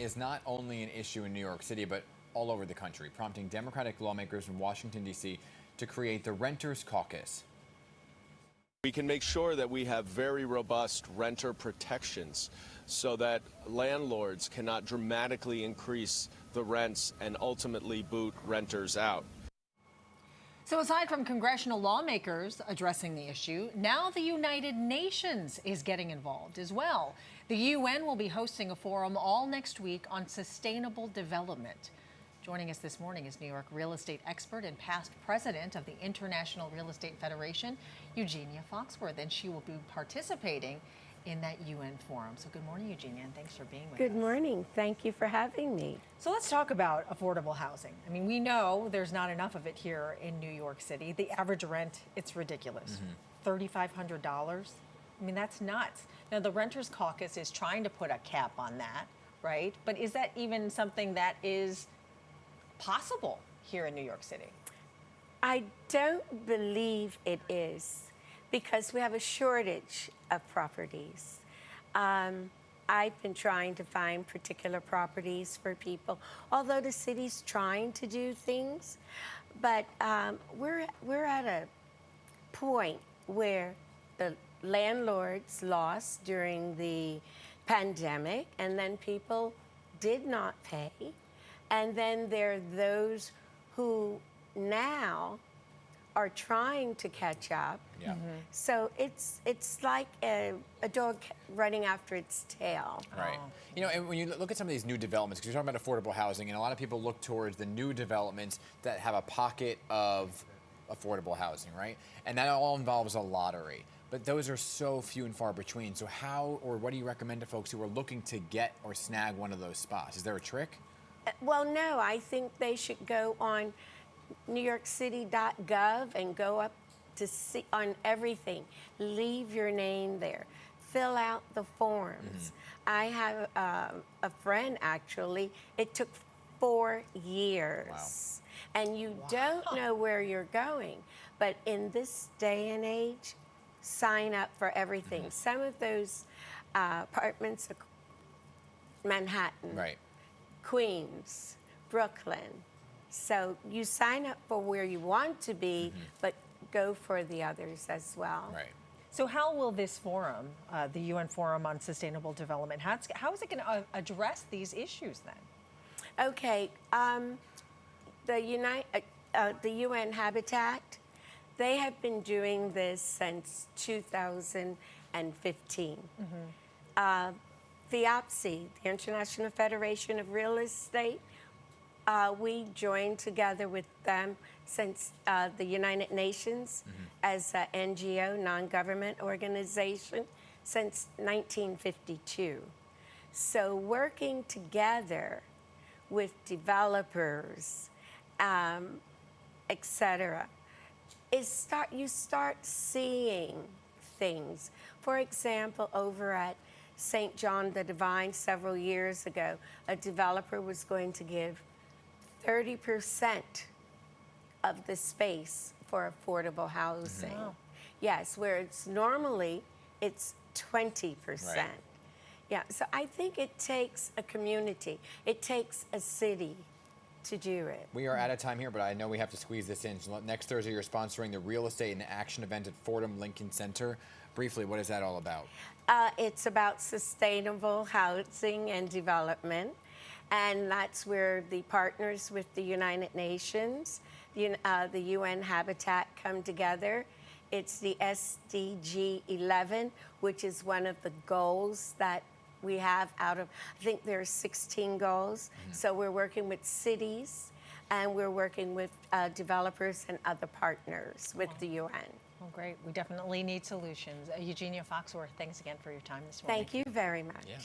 is not only an issue in New York City, but all over the country, prompting Democratic lawmakers in Washington, D.C. to create the Renters Caucus. We can make sure that we have very robust renter protections so that landlords cannot dramatically increase the rents and ultimately boot renters out. So aside from congressional lawmakers addressing the issue, now the United Nations is getting involved as well. The UN will be hosting a forum all next week on sustainable development. Joining us this morning is New York real estate expert and past president of the International Real Estate Federation, Eugenia Foxworth, and she will be participating in that UN forum. So good morning, Eugenia, and thanks for being with us. Good morning. Thank you for having me. So let's talk about affordable housing. I mean, we know there's not enough of it here in New York City. The average rent, it's ridiculous. $3,500. I mean, that's nuts. Now, the Renters Caucus is trying to put a cap on that, right? But is that even something that is possible here in New York City? I don't believe it is because we have a shortage of properties. I've been trying to find particular properties for people, although the city's trying to do things, but we're at a point where the landlords lost during the pandemic, and then people did not pay. And then there are those who now are trying to catch up. Yeah. So it's like a dog running after its tail. Right. You know, and when you look at some of these new developments, because you're talking about affordable housing, and a lot of people look towards the new developments that have a pocket of affordable housing, right? And that all involves a lottery. But those are so few and far between. So how or what do you recommend to folks who are looking to get or snag one of those spots? Is there a trick? Well, no, I think they should go on NewYorkCity.gov and go up to see on everything. Leave your name there. Fill out the forms. I have a friend, actually. It took 4 years. Wow. And you don't know where you're going. But in this day and age, sign up for everything. Some of those apartments are Manhattan. Right. Queens, Brooklyn. So you sign up for where you want to be, but go for the others as well. Right. So how will this forum, the UN Forum on Sustainable Development, how is it going to address these issues then? Okay, the UN Habitat, they have been doing this since 2015. The IOPSI, the International Federation of Real Estate, we joined together with them since the United Nations as an NGO, non-government organization, since 1952. So working together with developers, etc., you start seeing things. For example, over at St. John the Divine several years ago, a developer was going to give 30% of the space for affordable housing. Wow. Yes, where it's normally 20%. Right. Yeah, so I think it takes a community, it takes a city to do it. We are out of time here, but I know we have to squeeze this in. So next Thursday, you're sponsoring the Real Estate and Action event at Fordham Lincoln Center. Briefly, what is that all about? It's about sustainable housing and development, and that's where the partners with the United Nations, the UN Habitat come together. It's the SDG 11, which is one of the goals that we have out of, I think there are 16 goals. So we're working with cities, and we're working with developers and other partners with the UN. Well, great. We definitely need solutions. Eugenia Foxworth, thanks again for your time this morning. Thank you very much. Yeah.